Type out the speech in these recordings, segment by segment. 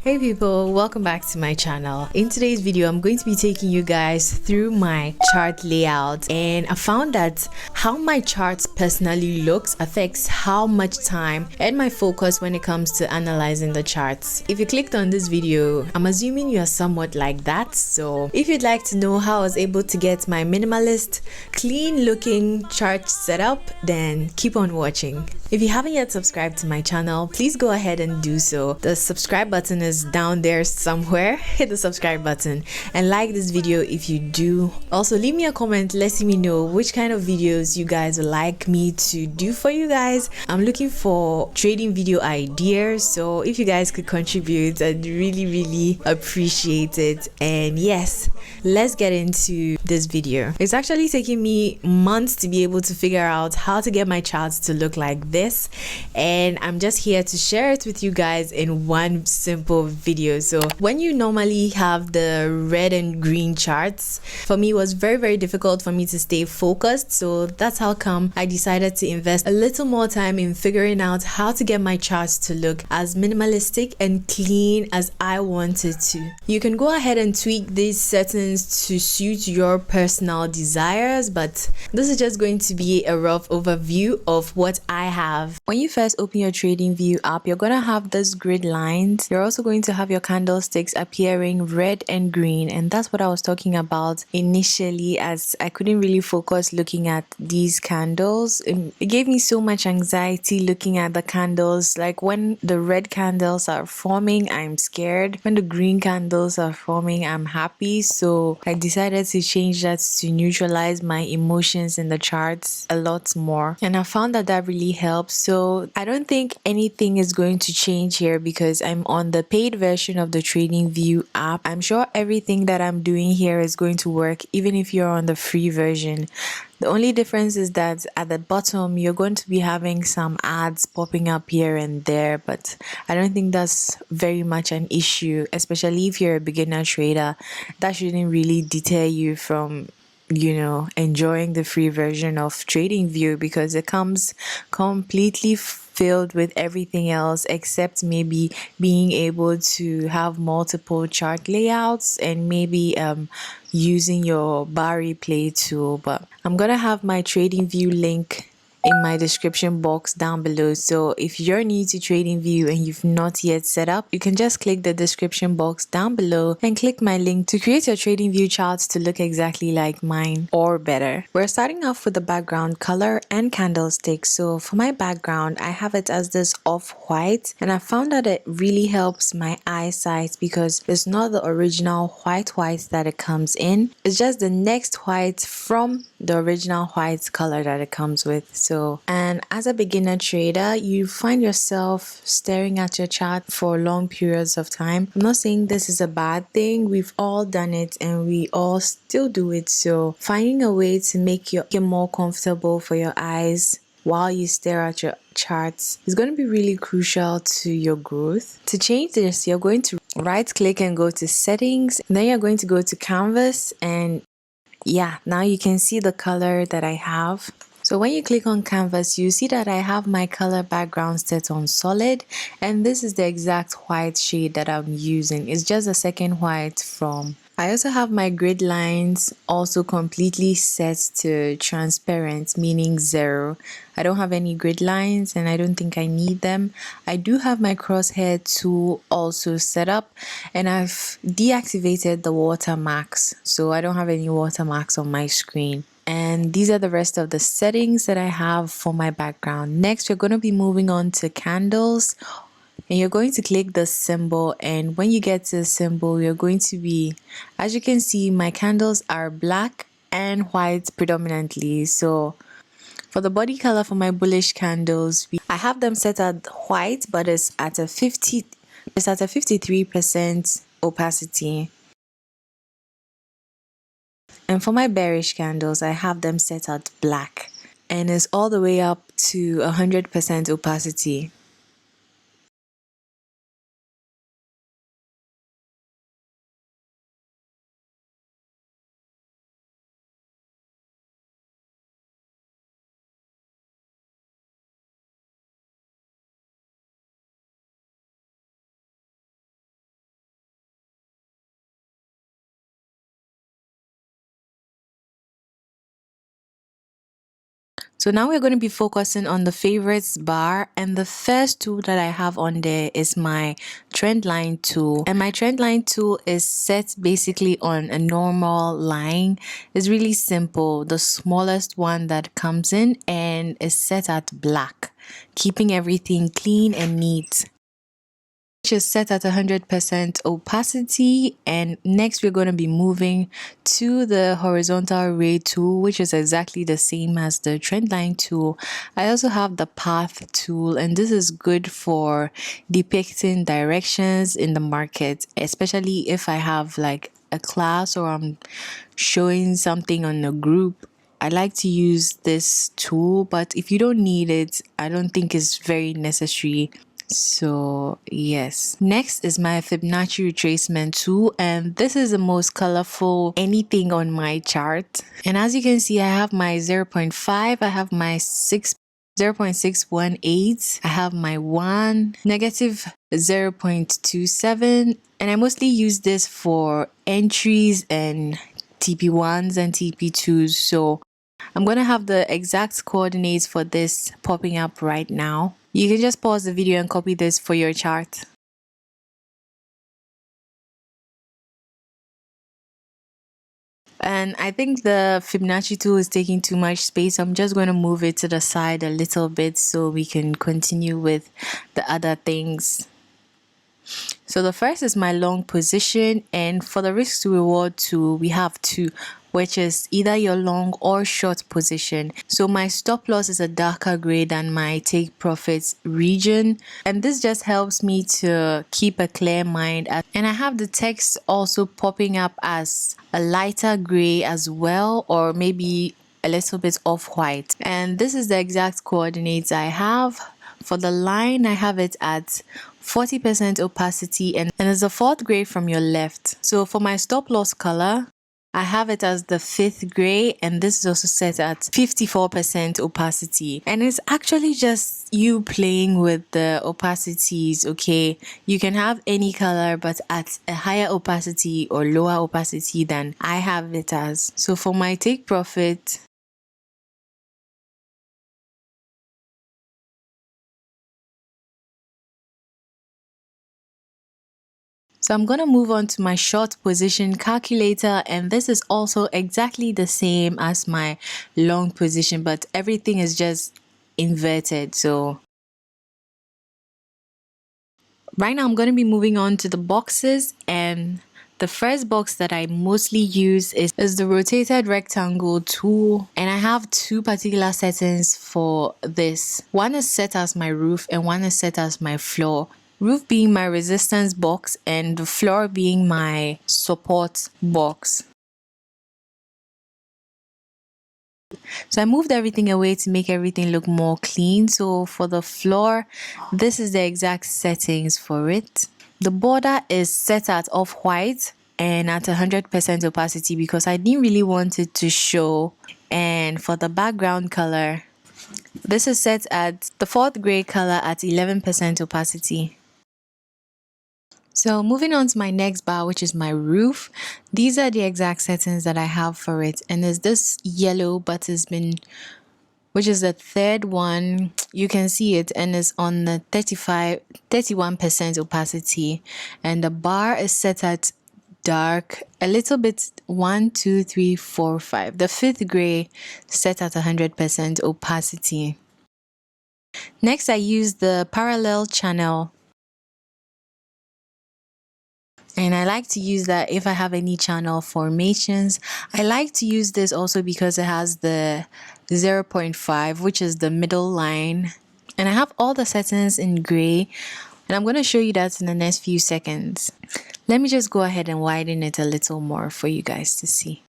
Hey people, welcome back to my channel. In today's video, I'm going to be taking you guys through my chart layout, and I found that how my charts personally looks affects how much time and my focus when it comes to analyzing the charts. If you clicked on this video, I'm assuming you are somewhat like that. So if you'd like to know how I was able to get my minimalist, clean looking chart set up, then keep on watching. If you haven't yet subscribed to my channel, please go ahead and do so. The subscribe button is down there somewhere. Hit the subscribe button and like this video if you do. Also, leave me a comment letting me know which kind of videos you guys would like me to do for you guys. I'm looking for trading video ideas, so if you guys could contribute, I'd really appreciate it. And yes, let's get into this video. It's actually taking me months to be able to figure out how to get my charts to look like this, and I'm just here to share it with you guys in one simple video. So when you normally have the red and green charts, for me it was very difficult for me to stay focused. So that's how come I decided to invest a little more time in figuring out how to get my charts to look as minimalistic and clean as I wanted to. You can go ahead and tweak these settings to suit your personal desires, but this is just going to be a rough overview of what I have. When you first open your TradingView app, you're going to have this grid lines. You're also going to have your candlesticks appearing red and green, and that's what I was talking about initially, as I couldn't really focus looking at these candles. It gave me so much anxiety looking at the candles. Like when the red candles are forming, I'm scared. When the green candles are forming, I'm happy. So I decided to change that to neutralize my emotions in the charts a lot more, and I found that that really helps. So I don't think anything is going to change here because I'm on the paid version of the TradingView app. I'm sure everything that I'm doing here is going to work even if you're on the free version. The only difference is that at the bottom you're going to be having some ads popping up here and there, but I don't think that's very much an issue, especially if you're a beginner trader. That shouldn't really deter you from enjoying the free version of TradingView, because it comes completely filled with everything else except maybe being able to have multiple chart layouts and maybe using your bar replay tool. But I'm gonna have my TradingView link in my description box down below, so if you're new to TradingView and you've not yet set up, you can just click the description box down below and click my link to create your TradingView charts to look exactly like mine or better. We're starting off with the background color and candlestick. So for my background, I have it as this off-white, and I found that it really helps my eyesight because it's not the original white that it comes in, it's just the next white from the original white color that it comes with. So, and as a beginner trader, you find yourself staring at your chart for long periods of time. I'm not saying this is a bad thing. We've all done it and we all still do it. So finding a way to make it more comfortable for your eyes while you stare at your charts is going to be really crucial to your growth. To change this, you're going to right click and go to settings. Then you're going to go to canvas, and yeah, now you can see the color that I have. So when you click on canvas, you see that I have my color background set on solid, and this is the exact white shade that I'm using. It's just a second white from. I also have my grid lines also completely set to transparent, meaning 0. I don't have any grid lines and I don't think I need them. I do have my crosshair tool also set up, and I've deactivated the watermarks, so I don't have any watermarks on my screen. And these are the rest of the settings that I have for my background. Next, we're going to be moving on to candles, and you're going to click the symbol, and when you get to the symbol, you're going to be, as you can see, my candles are black and white predominantly. So for the body color for my bullish candles, I have them set at white, but it's at a 53% opacity. And for my bearish candles, I have them set at black, and it's all the way up to 100% opacity. So now we're going to be focusing on the favorites bar, and the first tool that I have on there is my trend line tool, and my trend line tool is set basically on a normal line. It's really simple, the smallest one that comes in, and is set at black, keeping everything clean and neat, which is set at 100% opacity. And next we're going to be moving to the horizontal ray tool, which is exactly the same as the trendline tool. I also have the path tool, and this is good for depicting directions in the market, especially if I have like a class or I'm showing something on a group. I like to use this tool, but if you don't need it, I don't think it's very necessary. So yes, next is my Fibonacci retracement tool, and this is the most colorful anything on my chart. And as you can see, I have my 0.5, I have my 0.618, I have my 1, negative 0.27, and I mostly use this for entries and TP1s and TP2s. So I'm going to have the exact coordinates for this popping up right now. You can just pause the video and copy this for your chart. And I think the Fibonacci tool is taking too much space, so I'm just going to move it to the side a little bit so we can continue with the other things. So the first is my long position, and for the risk to reward tool we have two, which is either your long or short position. So my stop loss is a darker gray than my take profits region, and this just helps me to keep a clear mind. And I have the text also popping up as a lighter gray as well, or maybe a little bit off-white. And this is the exact coordinates I have. For the line, I have it at 40% opacity, and it's the fourth gray from your left. So for my stop loss color, I have it as the 5th gray, and this is also set at 54% opacity. And it's actually just you playing with the opacities, okay? You can have any color, but at a higher opacity or lower opacity than I have it as. So for my take profit, so I'm going to move on to my short position calculator, and this is also exactly the same as my long position, but everything is just inverted. So right now I'm going to be moving on to the boxes, and the first box that I mostly use is the rotated rectangle tool, and I have two particular settings for this. One is set as my roof and one is set as my floor. Roof being my resistance box and the floor being my support box. So I moved everything away to make everything look more clean. So for the floor, this is the exact settings for it. The border is set at off-white and at 100% opacity because I didn't really want it to show. And for the background color, this is set at the 4th gray color at 11% opacity. So moving on to my next bar, which is my roof. These are the exact settings that I have for it. And there's this yellow, but it's been, which is the 3rd one. You can see it, and it's on the 31% opacity. And the bar is set at dark, a little bit 1, 2, 3, 4, 5. The 5th gray set at 100% opacity. Next, I use the parallel channel. And I like to use that if I have any channel formations. I like to use this also because it has the 0.5, which is the middle line. And I have all the settings in gray. And I'm going to show you that in the next few seconds. Let me just go ahead and widen it a little more for you guys to see.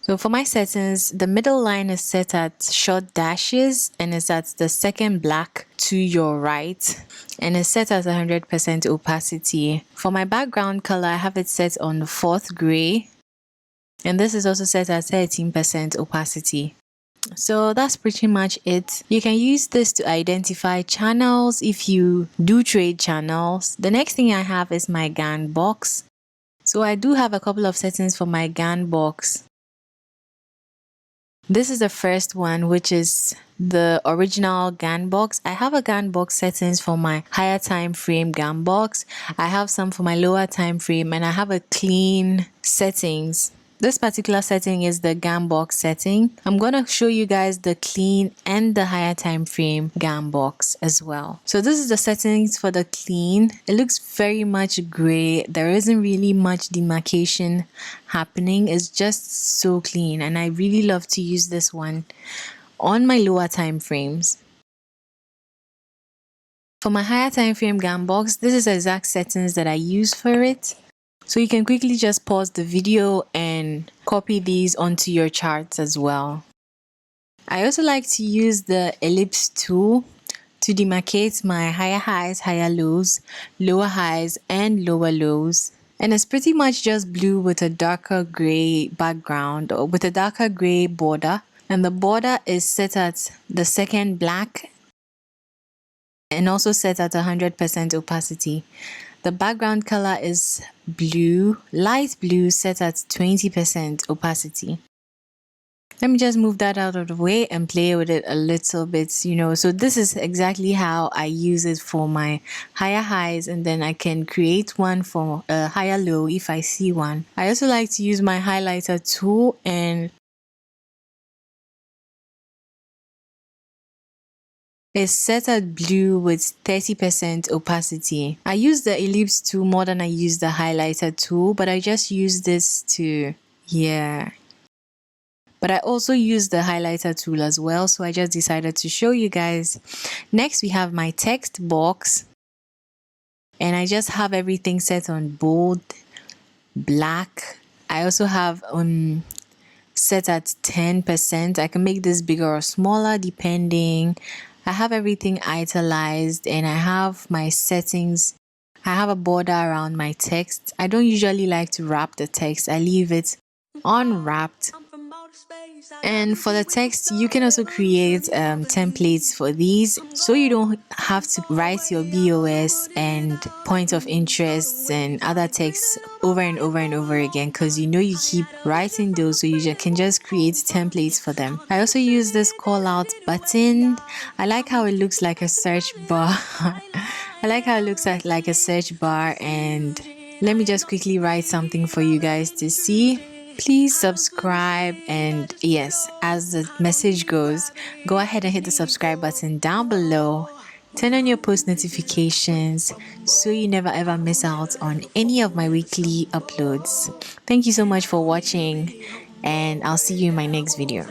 So for my settings, the middle line is set at short dashes and it's at the 2nd black to your right, and it's set at 100% opacity. For my background color, I have it set on the 4th gray, and this is also set at 13% opacity. So that's pretty much it. You can use this to identify channels if you do trade channels. The next thing I have is my GAN box. So I do have a couple of settings for my GAN box. This is the first one, which is the original GAN box. I have a GAN box settings for my higher time frame GAN box. I have some for my lower time frame, and I have a clean settings. This particular setting is the GAN box setting. I'm going to show you guys the clean and the higher time frame GAN box as well. So this is the settings for the clean. It looks very much gray. There isn't really much demarcation happening. It's just so clean, and I really love to use this one on my lower time frames. For my higher time frame GAN box, this is the exact settings that I use for it. So you can quickly just pause the video and copy these onto your charts as well. I also like to use the ellipse tool to demarcate my higher highs, higher lows, lower highs, and lower lows. And it's pretty much just blue with a darker gray background, or with a darker gray border. And the border is set at the second black and also set at 100% opacity. The background color is blue, light blue, set at 20% opacity. Let me just move that out of the way and play with it a little bit, So this is exactly how I use it for my higher highs, and then I can create one for a higher low if I see one. I also like to use my highlighter tool, and it's set at blue with 30% opacity. I use the ellipse tool more than I use the highlighter tool, but I just use this to, But I also use the highlighter tool as well, so I just decided to show you guys. Next, we have my text box, and I just have everything set on bold, black. I also have set at 10%. I can make this bigger or smaller depending. I have everything italicized, and I have my settings. I have a border around my text. I don't usually like to wrap the text. I leave it unwrapped. And for the text, you can also create templates for these, so you don't have to write your BOS and point of interest and other texts over and over and over again, because you keep writing those, so you can just create templates for them. I also use this call out button. I like how it looks like a search bar. I like how it looks like a search bar, and let me just quickly write something for you guys to see. Please subscribe, and yes, as the message goes, go ahead and hit the subscribe button down below. Turn on your post notifications so you never ever miss out on any of my weekly uploads. Thank you so much for watching, and I'll see you in my next video.